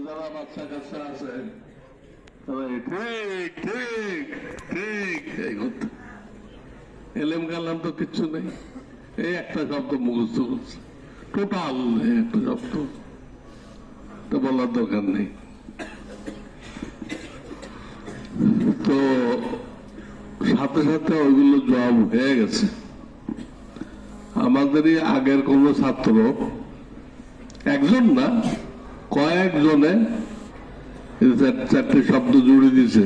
যারা বাচ্চা কাচ্চা আছে ঠিক ঠিক ঠিক এই কথা এলেম কালাম তো কিচ্ছু নেই, এই একটা শব্দ মুখস্থ করছে, টোটাল একটা শব্দ তো বলার দরকার নেই। তো সাথে সাথে ওইগুলো জবাব হয়ে গেছে। আমাদেরই আগের কোন ছাত্র, একজন না কয়েকজনে চারটে শব্দ জুড়ে দিছে,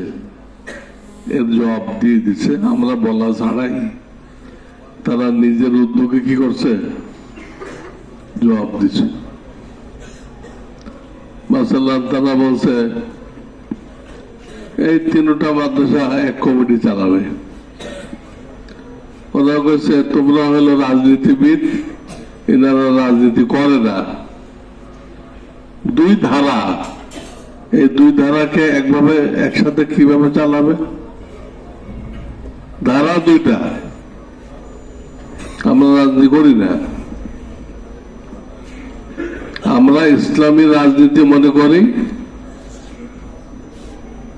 এর জবাব দিয়ে দিচ্ছে। আমরা বলা ছাড়াই তারা নিজের উদ্যোগে কি করছে, জবাব দিচ্ছে। মাসাল্লাহ তারা বলছে এই তিনটা মাদ্রাসা এক কমিটি চালাবে। ওরা কইছে তোমরা হলো রাজনীতিবিদ, এনারা রাজনীতি করে না। দুই ধারা, এই দুই ধারাকে একভাবে একসাথে কিভাবে চালাবে? ধারা দুইটা, আমরা রাজনীতি করি না, আমরা ইসলামী রাজনীতি মনে করি,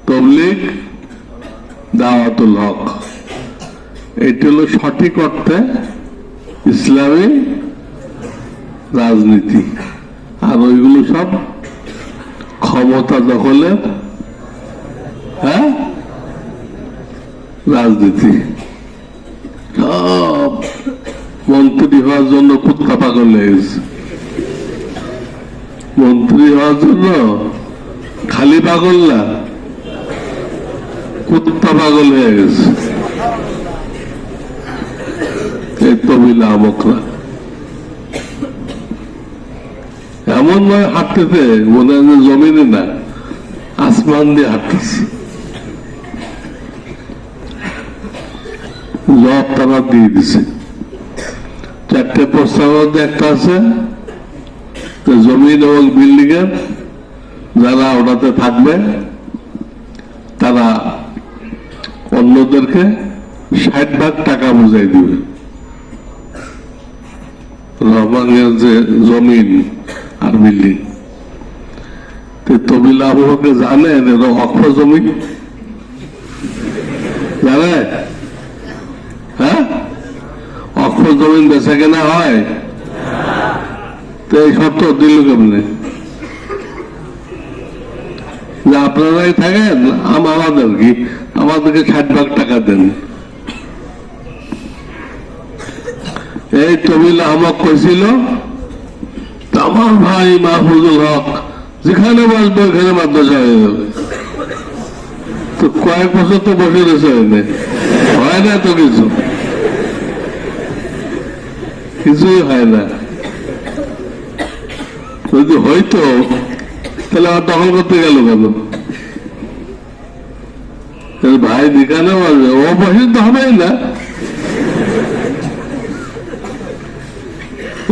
তবলিগ দাওয়াতুল হক, এটি হলো সঠিক অর্থে ইসলামী রাজনীতি। আর ওইগুলো সব ক্ষমতা দখলের রাজনীতি। সব মন্ত্রী হওয়ার জন্য কুত্তা পাগল হয়ে গেছে, মন্ত্রী হওয়ার জন্য খালি পাগল না, কুত্তা পাগল হয়ে গেছে এই তবিলা আমকরা। এমন নয় হাঁটতেছে মনে হয় জমিনে না, আসমান দিয়ে হাঁটতেছে। জব তারা দিয়ে দিছে। চারটে প্রস্তাবের মধ্যে একটা আছে জমিন এবং বিল্ডিং এর যারা ওটাতে থাকবে তারা অন্যদেরকে 60% টাকা বুঝাই দিবে। রহমানের যে জমিন আর বিল্ডিং, তবিলা আবহাওয়াকে জানেন এরা অক্ষ জমি জানে? হ্যাঁ, অক্ষ জমিন বেচা কেনা হয়, তো এই শর্ত দিল কেমনে যে আপনারাই থাকেন, আমাদের কি, আমাদেরকে 60% টাকা দেন। এই তবিলা আমাকে কইছিল আমার ভাই মাহফুজুল হক যেখানে বসবে ওখানে মাদ্রাসা হয়ে যাবে। তো কয়েক বছর তো বসে রয়েছে, হয় না তো, কিছুই হয় না। যদি হইতো তাহলে আমার দখল করতে গেল কেন? ভাই যেখানে বসবে ও বসে তো হবেই না,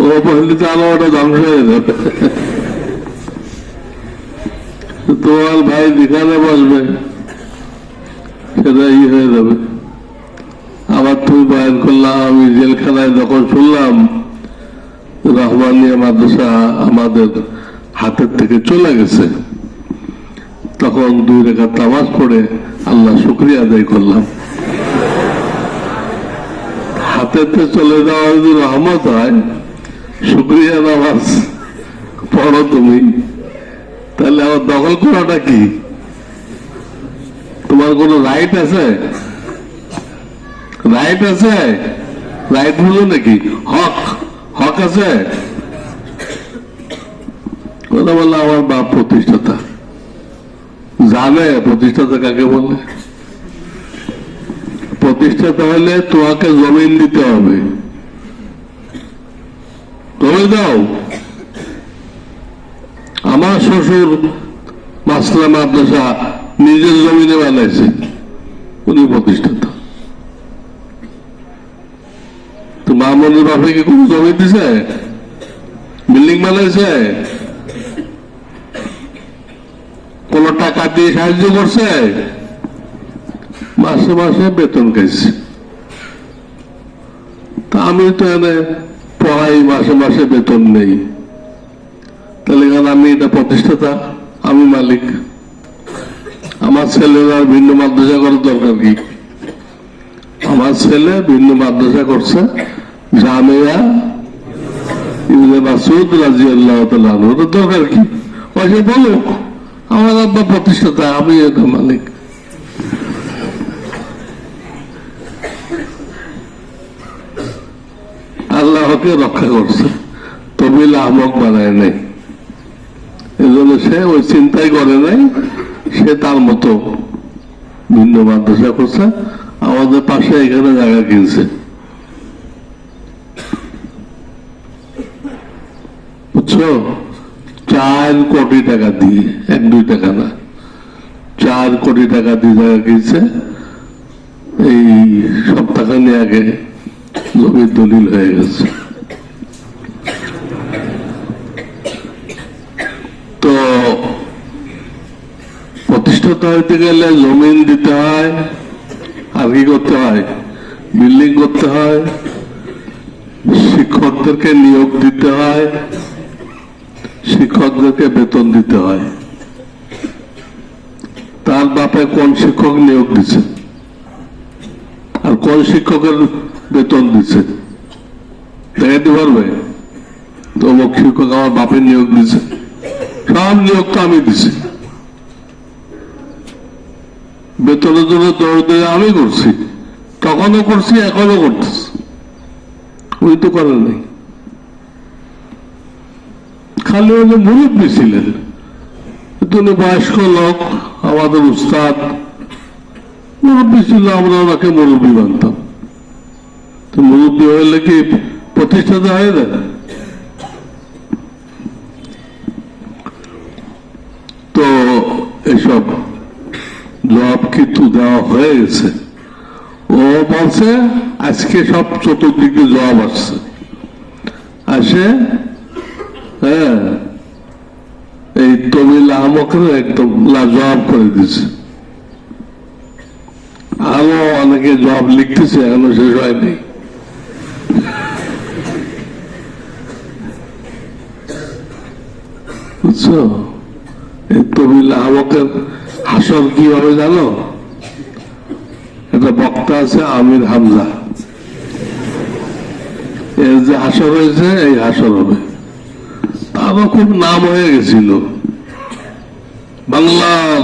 ও বসলে তো আলো ওটা ধ্বংস হয়ে যাবে। তোমার ভাই যেখানে বসবে সেটা হয়ে যাবে। আবার তুমি বয়ান করলাম, আমি জেলখানায় যখন শুনলাম রহমানিয়া মাদ্রাসা আমাদের হাতের থেকে চলে গেছে, তখন 2 রাকাত নামাজ পড়ে আল্লাহ শুকরিয়া আদায় করলাম। হাতের থেকে চলে যাওয়া যদি রহমত হয়, শুকরিয়া নামাজ পড়ো তুমি, তাহলে আমার দখল করাটা কি? তোমার কোন রাইট আছে? রাইট আছে? রাইট হলো নাকি হক? হক আছে? কথা বললো আমার বাপ প্রতিষ্ঠাতা, জানে প্রতিষ্ঠাতা কাকে বলে। প্রতিষ্ঠাতা হলে তোমাকে জমিন দিতে হবে, জমি দাও। আমার শ্বশুর মাসলা মাদ্রাসা নিজের জমিনে বানাইছে, উনি প্রতিষ্ঠাতা। তো মামুনের বাপে কি কোন জমি দিছে? বিল্ডিং বানাইছে? কোন টাকা দিয়ে সাহায্য করছে? মাসে মাসে বেতন খাইছে। তা আমি তো এনে পড়াই, মাসে মাসে বেতন নেই, তাহলে আমি এটা প্রতিষ্ঠাতা? আমি মালিক। আমার ছেলেরা ভিন্ন মাদ্রাসা করার দরকার কি? আমার ছেলে ভিন্ন মাদ্রাসা করছে, জামিয়া ইবনে মাসউদ রাদিয়াল্লাহু তাআলা আনহু, ওর দরকার কি? ওকে বলো আমার আব্বা প্রতিষ্ঠাতা, আমি এটা মালিক। আল্লাহকে রক্ষা করছে, তবিল আহমক বানায় নাই। এই জন্য সে ওই চিন্তাই করে নাই, সে তার মতো ভিন্ন মাদ্রাসা করছে। আমাদের পাশে এখানে জায়গা কিনছে, বুঝছো, 4 কোটি টাকা দিয়ে, 1-2 টাকা না, 4 কোটি টাকা দিয়ে জায়গা কিনছে। এই সপ্তাহখানি আগে জমির দলিল হয়ে গেছে। তো প্রতিষ্ঠাতা হইতে গেলে জমিন দিতে হয়, আর কি করতে হয়? বিল্ডিং করতে হয়, শিক্ষকদেরকে নিয়োগ দিতে হয়, শিক্ষকদেরকে বেতন দিতে হয়। তার বাপে কোন শিক্ষক নিয়োগ দিচ্ছে আর কোন শিক্ষকের বেতন দিচ্ছে দেখাতে পারবে? তো অমুক শিক্ষক আমার বাপের নিয়োগ দিচ্ছে, সব নিয়োগ তো আমি দিছি, বেতনের জন্য দৌড় আমি করছি, তখনও করছি, এখনো করতেছি, উনি তো করেন নাই। খালি উনি মুরব্বী ছিলেন, উনি বয়স্ক লোক, আমাদের উস্তাদ মুরব্বী ছিল, আমরা ওনাকে মুরব্বী মানতাম। তো মুরব্বী হইলে কি প্রতিষ্ঠাতা হয় না? তো এসব জবাব কিন্তু দেওয়া হয়ে গেছে। ও বলছে আজকে সব চতুর্দিকে জবাব আসছে, আসে হ্যাঁ এই তবিল আহমকের একদম লাজবাব করে দিচ্ছে। আরো অনেকে জবাব লিখতেছে, এখনো শেষ হয়নি। বুঝছো, এই তবিল আহমকের হাসর কি হবে জানো? একটা বক্তা আছে আমির হামজা, এর যে হাসর হয়েছে এই হাসর হবে। তারও খুব নাম হয়ে গেছিল, বাংলার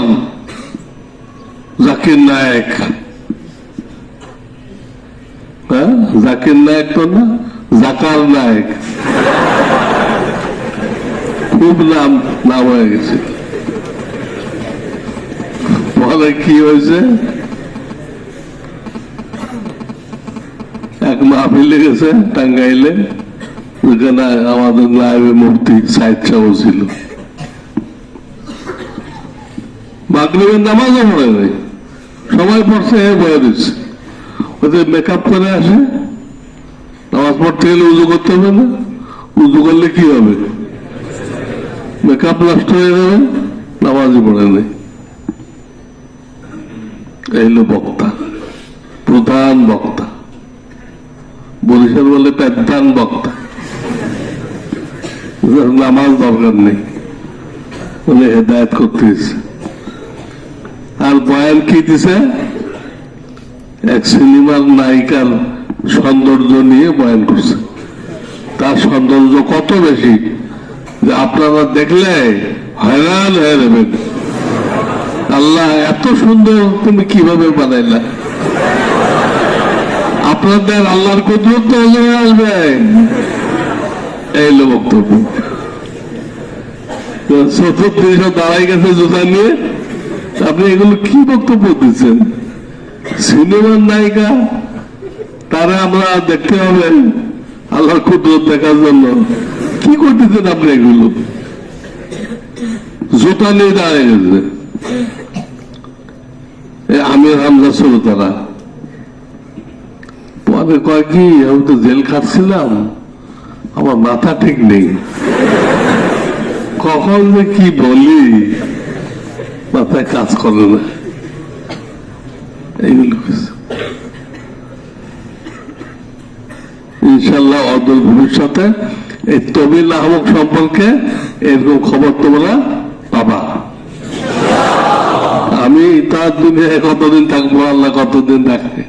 জাকির নায়েক। হ্যাঁ, জাকির নায়েক তো না, জাকার নায়েক, খুব নাম হয়ে গেছে। পরে কি হয়েছে, এক মাহফিলে গেছে টাঙ্গাইলে, ওইখানে আমাদের নায়েবে মুফতি সাইদ সাহেব ছিল। মাগরিবের নামাজও পড়ে নাই, সবাই পড়ছে, এ বয়ে দিচ্ছে। ওদের মেকআপ করে আসে, নামাজ পড়তে গেলে উজু করতে হবে না? উজু করলে কি হবে? মেকআপ নষ্ট হয়ে যাবে, নামাজই পড়ে নেই। এই হলো বক্তা, প্রধান বক্তা, বরিশাল বলে প্রধান বক্তা। নামাজ দরকার নেই, উনি হেদায়ত করতেছে। আর বয়ান কি দিছে? এক সিনেমার নায়িকার সৌন্দর্য নিয়ে বয়ান করছে। তার সৌন্দর্য কত বেশি যে আপনারা দেখলে হয়রান হয়ে যাবেন। আল্লাহ এত সুন্দর তুমি কিভাবে বানাইলা? আপনাদের আল্লাহর কুদরত আসবে। এই হলো বক্তব্য। চতুর্দিশ দাঁড়াই গেছে জুতা নিয়ে, আপনি এগুলো কি বক্তব্য দিচ্ছেন? সিনেমার নায়িকা, তারা আমরা দেখতে হবে আল্লাহর কুদরত দেখার জন্য। কি করতেছেন আপনি? এগুলো জুতা নিয়ে দাঁড়াই গেছে। আমির হামজা ছিল তারা। পরে কয় কি, আমি তো জেল খাটছিলাম, আমার মাথা ঠিক নেই, কখন যে কি বলি মাথায় কাজ করে না। এইগুলো ইনশাল্লাহ অদূর ভবিষ্যতে এই তবিল আহমক সম্পর্কে এরকম খবর তোমরা পাবা। আমি তার দুনিয়ায় কতদিন থাকবো, আল্লাহ কতদিন রাখে,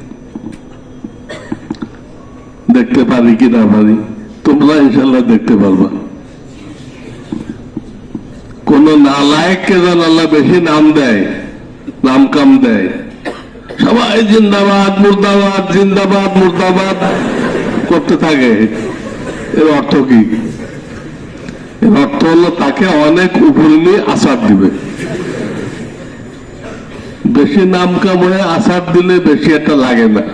দেখতে পারি কি না পারি, তোমরা ইনশাল্লাহ দেখতে পারবা। কোন নালায়েককে যেন আল্লাহ বেশি নাম দেয়, নাম কাম দেয়, সবাই জিন্দাবাদ মুর্দাবাদ জিন্দাবাদ মুর্দাবাদ করতে থাকে। এর অর্থ কি? এর অর্থ হলো তাকে অনেক উপরে নিয়ে আসার দিবে। বেশি নাম কাম হয়ে আসার দিলে বেশি একটা লাগে না,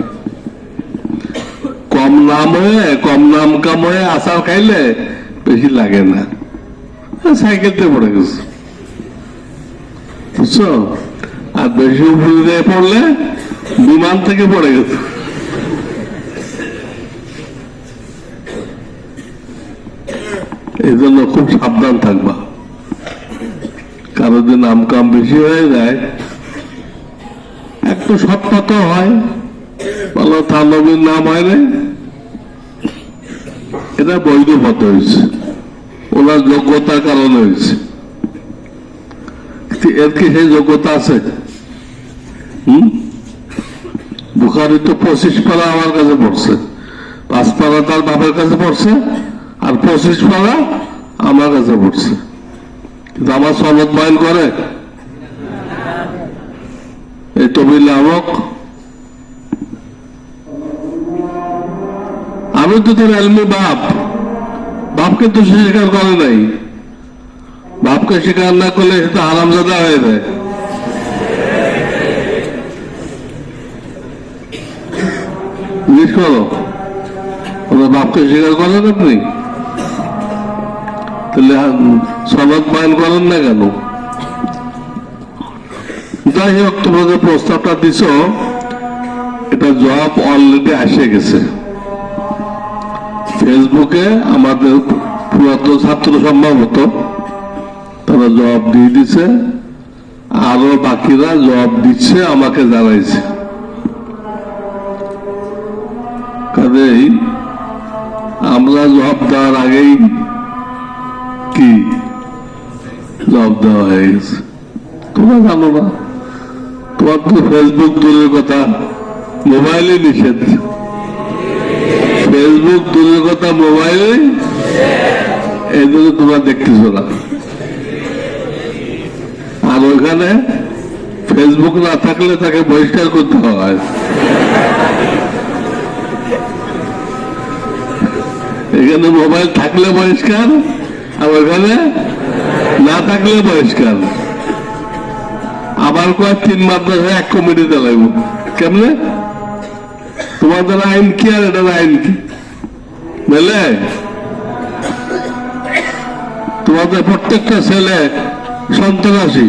কম নাম কাম হয়ে আসার খাইলে বেশি লাগে না। সাইকেলতে পড়ে গেছে, বুঝছো? আর বেশি উপরে দিয়ে পড়লে বিমান থেকে পড়ে গেছে। এই জন্য খুব সাবধান থাকবা। কারো যে নাম কাম বেশি হয়ে যায়, একটু সৎপথ হয়, বলো তার নবীর নাম হয় না, এটা বৈধ পথ হয়েছে, ওনার যোগ্যতার কারণে হয়েছে। এর কি সেই যোগ্যতা আছে? বুখারী তো 25 পারা আমার কাছে পড়ছে, 5 পারা তার বাপের কাছে পড়ছে, আর 25 পারা আমার কাছে পড়ছে, কিন্তু আমার সনদ বয়ান করে এই তবিল আমক। আমি তো তোর এলমি বাপকে তো সে স্বীকার করে নাই, বাপকে স্বীকার না করলে সে তো হারামজাদা হয়ে যায়। জিজ্ঞেস করো, বাপকে স্বীকার করেন আপনি? তাহলে সনদ বয়ান করেন না কেন? যাই হোক, তোমরা যে প্রস্তাবটা দিছ এটা জবাব অলরেডি এসে গেছে। ফেসবুকে আমাদের পুরাতন ছাত্র সম্ভবত তারা জবাব দিয়ে দিছে, আরো বাকিরা জবাব দিচ্ছে, আমাকে জানাইছে। কাজেই আমরা জবাব দেওয়ার আগেই কি জবাব দেওয়া হয়ে গেছে। তোমরা জানো না, তোমার তো ফেসবুক দূরের কথা, মোবাইলে নিষেধ। ফেসবুক দূরের কথা, মোবাইলে, এই জন্য তোমরা দেখতেছো না। আর ওইখানে ফেসবুক না থাকলে তাকে বহিষ্কার করতে হয়। এখানে মোবাইল থাকলে বহিষ্কার, আর ওইখানে না থাকলে বহিষ্কার। আবার কয় 3 মাদ্রাসায় 1 কমিটিতে লাগবো। কেমনে? তোমাদের আইন কি আর এটার আইন কি? বুঝলে? তোমাদের প্রত্যেকটা ছেলে সন্ত্রাসী,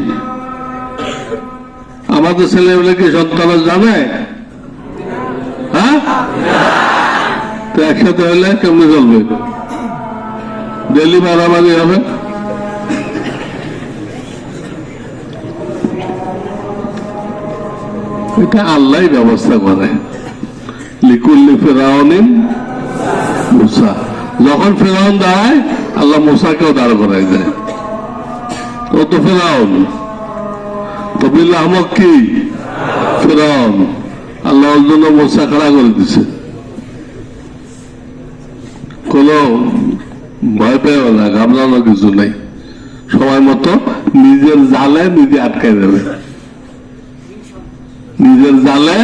আমাদের ছেলে বলে কি সন্ত্রাস জানে? হ্যাঁ, তো একসাথে হলে কেমনে চলবে? ডেলি মারামারি হবে। এটা আল্লাহ ব্যবস্থা করে। লিকুল্লি ফেরাউনিন মুসা, যখন ফেরাউন দাঁড়ায় আল্লাহ মুসাকেও দাঁড় করাই দেয়। ও তো ফেরাউন, তবিল আহমদ কি ফেরাউন, আল্লাহর জন্য মুসা খাড়া করে দিছে। কোন ভয় পেও না, ঘাবড়ানো কিছু নেই। সময় মতো নিজের জালে নিজে আটকাই দেবে, নিজের জালে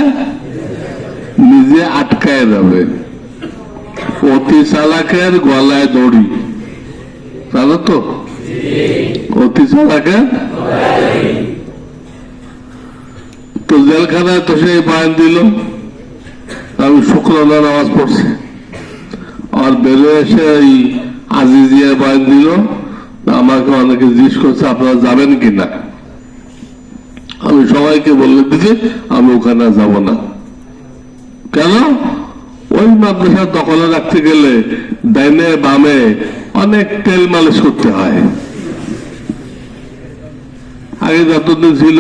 নিজে আটকায় যাবে। অতি চালাকের গলায় দড়ি, জানো তো? অতি চালাকের তো জেলখানায় তো সেই বয়ান দিল, আমি শুক্রানা নামাজ পড়ছি, আর বেরোয় এসে এই আজিজিয়া বয়ান দিল। আমাকে অনেকে জিজ্ঞেস করছে আপনারা যাবেন কিনা, আমি সবাইকে বলে দিচ্ছি আমি ওখানে যাব না। কেন? ওই মাদ্রাসা দখলে রাখতে গেলে ডাইনে বামে অনেক তেল মালিশ করতে হয়। আগে যতদিন ছিল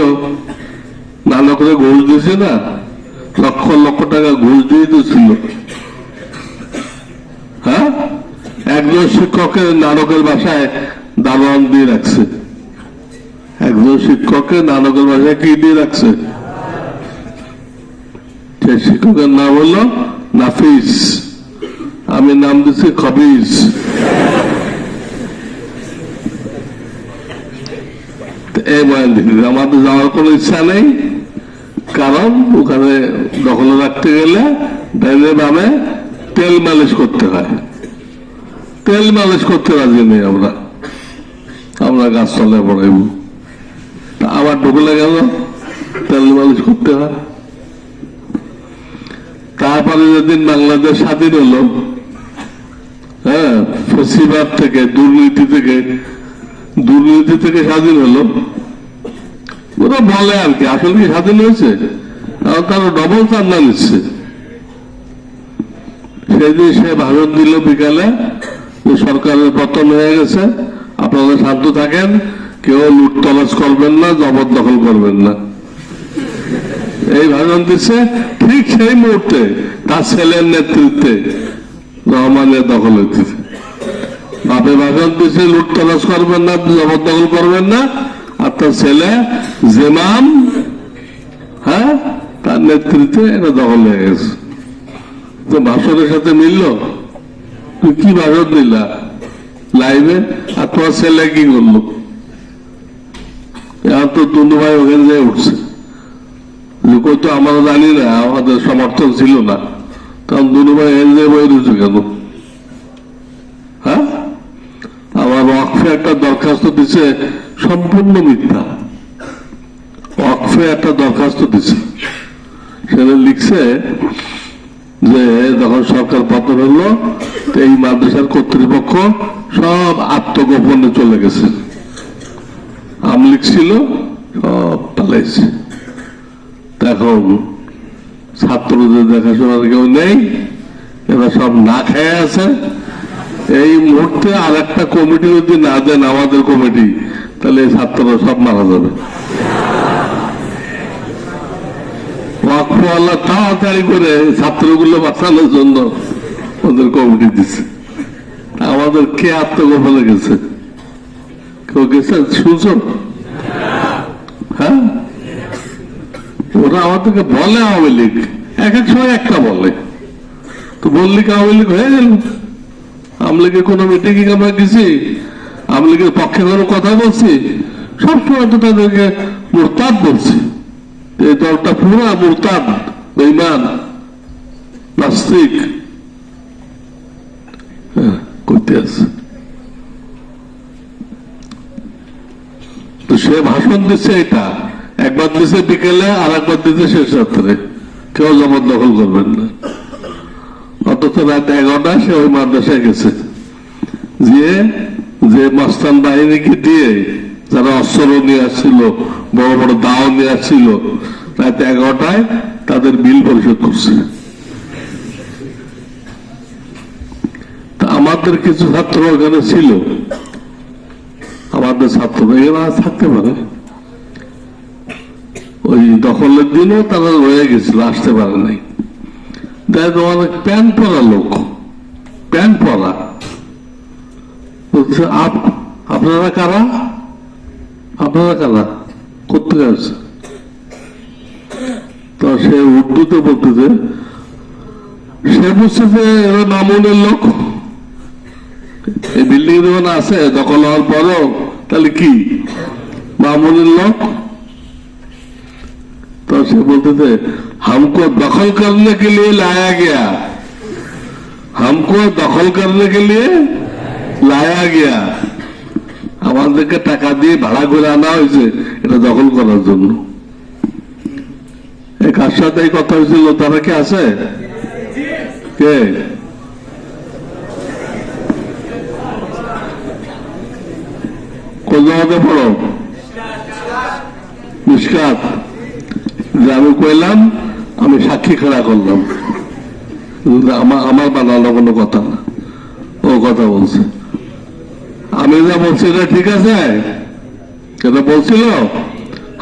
নানা করে ঘুষ দিয়েছে না, লক্ষ লক্ষ টাকা ঘুষ দিয়ে দিয়েছিল। হ্যাঁ, একজন শিক্ষকের নাটকের বাসায় দারোয়ান দিয়ে রাখছে, একজন শিক্ষককে নানকের ভাষায় কি দিয়ে রাখছে? সেই শিক্ষকের নাম হলো নাফিস, আমি নাম দিচ্ছি খবিস। এই ময়নামতি আমাদের যাওয়ার কোনো ইচ্ছা নেই, কারণ ওখানে দখলে রাখতে গেলে ডাইনে বামে তেল মালিশ করতে হয়। তেল মালিশ করতে রাজি নেই আমরা, আমরা গাছতলায় পড়াইব। আবার ঢুকলে গেল তেল মালিশ করতে হয়। তারপরে যেদিন বাংলাদেশ স্বাধীন হলো, হ্যাঁ, ফেসিবাদ থেকে, দুর্নীতি থেকে স্বাধীন হলো, ওরা বলে আর কি, আসলে কি স্বাধীন হয়েছে? তারা ডবল চান্দা নিচ্ছে। সেদিন সে ভাষণ দিল বিকালে, সরকারের পতন হয়ে গেছে, আপনারা শান্ত থাকেন, কেউ লুট তলাশ করবেন না, জবরদখল করবেন না। এই ভাষণ দিচ্ছে, ঠিক সেই মুহূর্তে তার ছেলের নেতৃত্বে রহমানের দখল হইতেছে। বাপে ভাষণ দিচ্ছে লুট তলাশ করবেন না, জবরদখল করবেন না, আর তার ছেলে জেমাম, হ্যাঁ, তার নেতৃত্বে এটা দখল হয়ে গেছে। তো ভাষণের সাথে মিলল? তুই কি ভাষণ দিলা লাইভে, আর তোমার ছেলে কি করলো? এখন তো দুনু ভাই ওখানে যেয়ে উঠছে, লোক তো আমরা জানি না, আমাদের সমর্থন ছিল না, তখন দুনু ভাই এখানে যেয়ে বই রয়েছে কেন? হ্যাঁ, আমার ওয়াকফে একটা দরখাস্ত দিছে, সম্পূর্ণ মিথ্যা। ওয়াকফে একটা দরখাস্ত দিছে, সেটা লিখছে যে যখন সরকার পতন হলো, এই মাদ্রাসার কর্তৃপক্ষ সব আত্মগোপনে চলে গেছে, আমলিক ছিল, সব পালাইছে। এখন ছাত্রদের দেখাশোনার কেউ নেই, এরা সব না খেয়ে আছে। এই মুহূর্তে আর একটা কমিটি যদি না দেন, আমাদের কমিটি, তাহলে এই ছাত্ররা সব মারা যাবে। ওয়াকফওয়ালা তাড়াতাড়ি করে ছাত্রগুলো বাঁচানোর জন্য ওদের কমিটি দিচ্ছে। আমাদের কে আত্মগোপনে গেছে? কেউ গেছে শুনছো? হ্যাঁ, ওরা আমাদেরকে বলে আওয়ামী লীগ, এক এক সময় একটা বলে, তো বললি কি আওয়ামী লীগ হয়ে গেল? আওয়ামী লীগের কোনো মিটিংয়ে আমরা গেছি? আওয়ামী লীগের পক্ষে কোনো কথা বলছি? সবসময় তো তাদেরকে মুরতাদ বলছি। এই দলটা পুরো মুরতাদ, বেঈমান, নাস্তিক করতে আছে। তো সে ভাষণ দিচ্ছে, এটা একবার দিচ্ছে বিকেলে, আর একবার দিচ্ছে শেষ রাত্রে, কেউ জবরদখল করবেন না। অথচ রাত 11টায় সে ওই মাদ্রাসায় গেছে, যে মস্তান বাহিনীকে দিয়ে যারা অস্ত্র নিয়ে আসছিল, বড় বড় দাও নিয়ে আসছিল, রাত 11টায় তাদের বিল পরিশোধ করছে। তা আমাদের কিছু ছাত্র ওখানে ছিল, আমাদের ছাত্র এরা থাকতে পারে, ওই দখলের দিনও তারা রয়ে গেছিল, আসতে পারে নাই। দেখ অনেক প্যান্ট পরা লোক, প্যান্ট পরা, বলছে আপনারা কারা? আপনারা কারা? কোথেকে আসছে? তো সে উর্দুতে বলতেছে, সে বুঝছে যে এরা মামুনের লোক, এই বিল্ডিং যখন আছে দখল হওয়ার পরও, তাহলে কি মামুনের লোক? तो से बोलते थे हमको दखल करने के लिए लाया गया, हमको दखल करने के लिए लाया गया। আমাদেরকে টাকা দিয়ে ভাড়া করে আনা হয়েছে এটা দখল করার জন্য। এই কার সাথে এই কথা হয়েছিল? তারা কি আছে? কে? কোন জায়গাতে পড়ো? মিশকাত। যে আমি কইলাম, আমি সাক্ষী খাড়া করলাম, আমার বানানো কোনো কথা না, ও কথা বলছে। আমি যা বলছি এটা ঠিক আছে? এটা বলছিল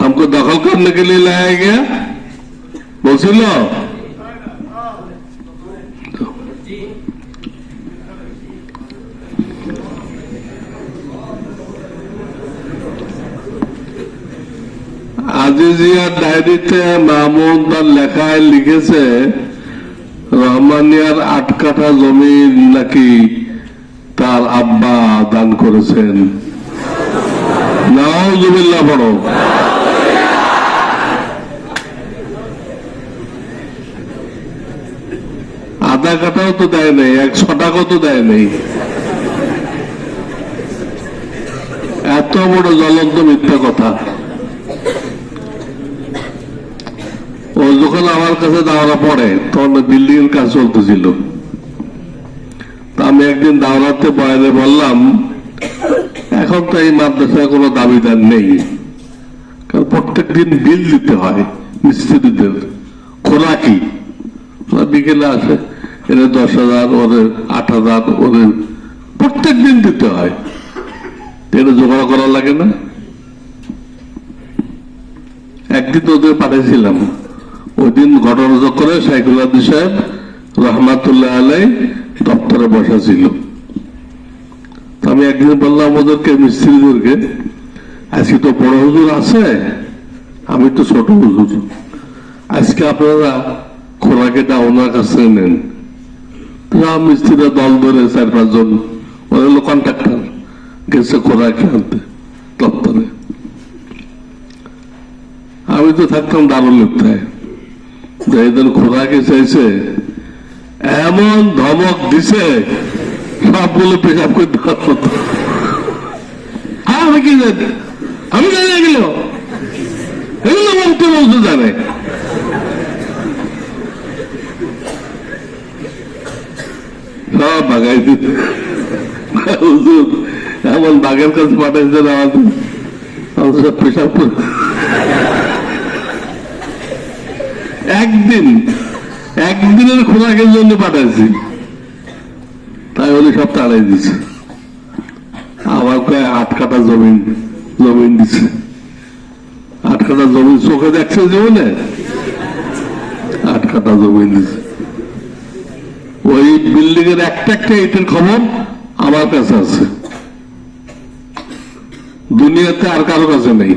हमको दखल करने के लिए लाया गया বলছিল? আজিজিয়ার ডায়েরিতে মাহমুদ তার লেখায় লিখেছে রহমানিয়ার 8 কাঠা জমি নাকি তার আব্বা দান করেছেন। নাউজুবিল্লাহ পড়ো। আধা কাঠাও তো দেয় নাই, 100 টাকাও তো দেয় নাই। এত বড় জ্বলন্ত মিথ্যা কথা। ও যখন আমার কাছে দাওরা পড়ে তখন বিল্ডিং এর কাজ চলতেছিল। তা আমি একদিন দাওরাতে বয়ানে বললাম, এখন তো এই মাদ্রাসায় কোনো দাবিদার নেই, কারণ প্রত্যেক দিন বিল দিতে হয় মিস্ত্রিদের, খোরাকি বিকেলে আসে, এদের 10,000, ওদের 8,000, ওদের প্রত্যেক দিন দিতে হয়, এটা জোগাড় করা লাগে না। একদিন ওদের পাঠিয়েছিলাম, ওই দিন ঘটনাচক্রে সাইকুল আদি সাহেব রহমাতুল্লাহ আলাই দপ্তরে বসা ছিল। আমি একদিন বললাম ওদেরকে, মিস্ত্রিদেরকে, আজকে তো বড় হুজুর আছে, আমি তো ছোট হুজুর, আজকে আপনারা খোরাকিটা ওনার কাছ থেকে নেন। মিস্ত্রিরা দল ধরে 4-5 জন, ওরা হলো কন্ট্রাক্টর, গেছে খোরাকি আনতে দপ্তরে। আমি তো থাকতাম দারুল ইফতায়, এদের খোরাকি চাইছে, এমন ধমক দিছে সবগুলো পেশাব করে দেওয়ার মতো। আমি কি জানি, আমি জানি এগুলো, এগুলো বলতে বলতে জানে। সব বাগাই দিতে এমন বাঘের কাছে পাঠাইছে আমাদের সব পেশাব করে। একদিনের খোরাকের জন্য পাঠাইছি, তাই বলে সব তাড়াই দিচ্ছে। আমার প্রায় 8 কাঠা জমিন দিচ্ছে। 8 কাঠা জমিন চোখে দেখছে জীবনে, 8 কাঠা জমিন দিচ্ছে। ওই বিল্ডিং এর একটা ইটের খবর আমার কাছে আছে, দুনিয়াতে আর কারো কাছে নেই।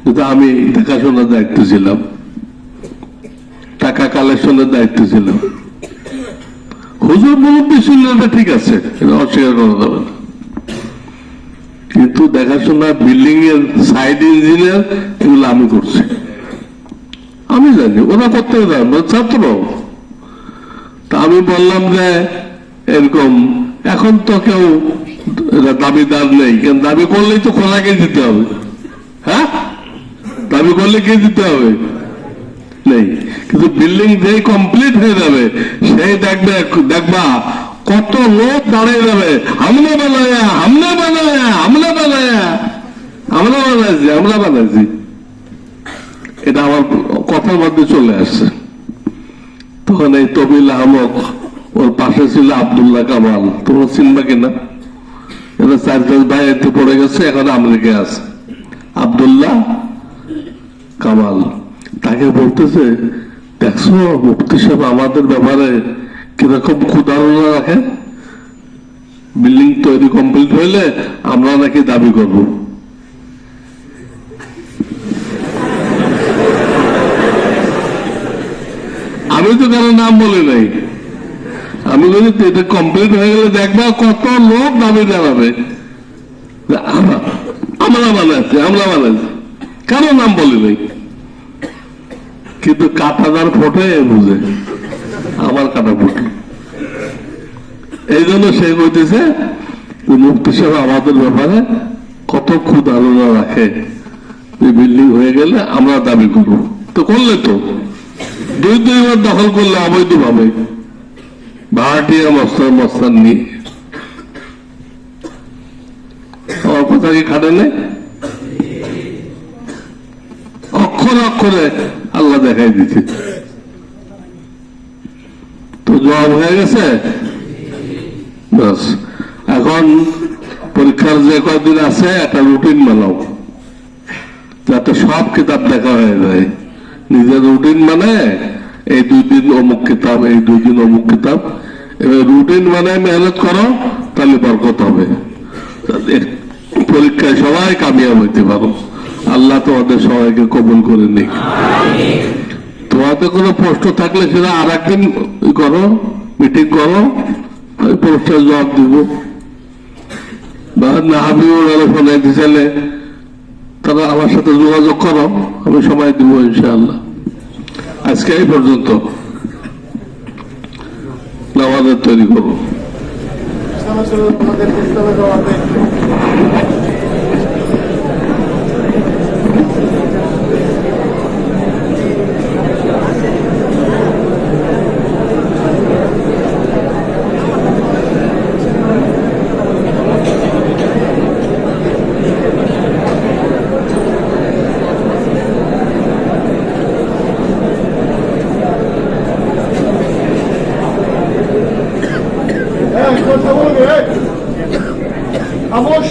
কিন্তু আমি দেখাশোনার দায়িত্ব ছিলাম, টাকা কালেকশনের দায়িত্ব ছিলাম। হুজুর মুরব্বী ছিল, এটা ঠিক আছে, এটা অস্বীকার করা যাবে না, কিন্তু দেখাশোনা, বিল্ডিং এর সাইড ইঞ্জিনিয়ার, এগুলো আমি করছি। আমি জানি ওরা করতে জানবো, ছাত্র। তা আমি বললাম যে এরকম, এখন তো কেউ দাবিদার নেই, কেন দাবি করলেই তো খোলাকে দিতে হবে। হ্যাঁ, দাবি করলে কে দিতে হবে নেই, কিন্তু বিল্ডিং যে কমপ্লিট হয়ে যাবে সেই দেখবা কত লোক দাঁড়িয়ে যাবে, আমরা বানাইছি। এটা আমার কথার মধ্যে চলে আসছে। তখন এই তবিল আহমদ, ওর পাশে ছিল আব্দুল্লাহ কামাল, তোমরা চিনবা কিনা, এরা 4-5 ভাই এতে পড়ে গেছে, এখন আমেরিকায় আছে। আব্দুল্লাহ কামাল তাকে বলতেছে, দেখছো মুফতি সাহেব আমাদের ব্যাপারে কিরকম ক্ষুধারণা রাখে, বিল্ডিং তৈরি কমপ্লিট হইলে আমরা নাকি দাবি করব। আমি তো কারো নাম বলি নাই, আমি বলি এটা কমপ্লিট হয়ে গেলে দেখবা কত লোক দাবি জানাবে, আমরা বানাচ্ছি, কারো নাম বলি নাই। কিন্তু কাটাদার ফোটে বুঝে, আমার কাটা ফোটে। এই জন্য সে বলতেছে মুফতি সাহেব আমাদের ব্যাপারে কত ক্ষুধারণা রাখে, বিল্ডিং হয়ে গেলে আমরা দাবি করব। তো করলে তো 2-2 বার দখল করলে অবৈধ ভাবে, ভাড়াটিয়া মস্তান নিয়ে। আমার কথা কি খাটে নেই? অক্ষরে অক্ষরে আল্লাহ দেখাই দিচ্ছে। তো জবাব হয়ে গেছে। এখন পরীক্ষার যে কয়েকদিন আছে একটা রুটিন বানাও, যাতে সব কিতাব দেখা হয়ে যায়। নিজের রুটিন মানে এই 2 দিন অমুক কিতাব, এই 2 দিন অমুক কিতাব, এবার রুটিন মানে মেহনত করো, তাহলে বরকত হবে, পরীক্ষায় সবাই কামিয়াব হইতে পারো। আল্লাহ তোমাদের সবাইকে কবুল করে নিক। তোমাদের কোনো প্রশ্ন থাকলে সেটা আর একদিন করো, মিটিং করো, ওই প্রশ্নের জবাব দিব। বা না হাবিবুল আলোচনা দিতে চাইলে তারা আমার সাথে যোগাযোগ করো, আমি সময় দিব ইনশাআল্লাহ। আজকে এই পর্যন্ত, নামাজের তৈরি করবো। Vamos!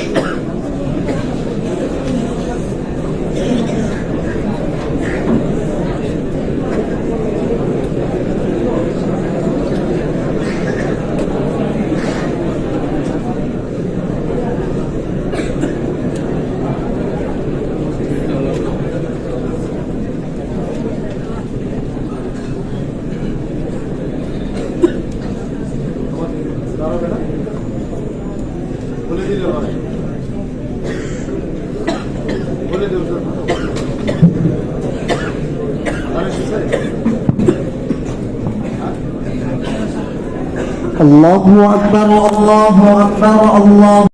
الله أكبر الله أكبر الله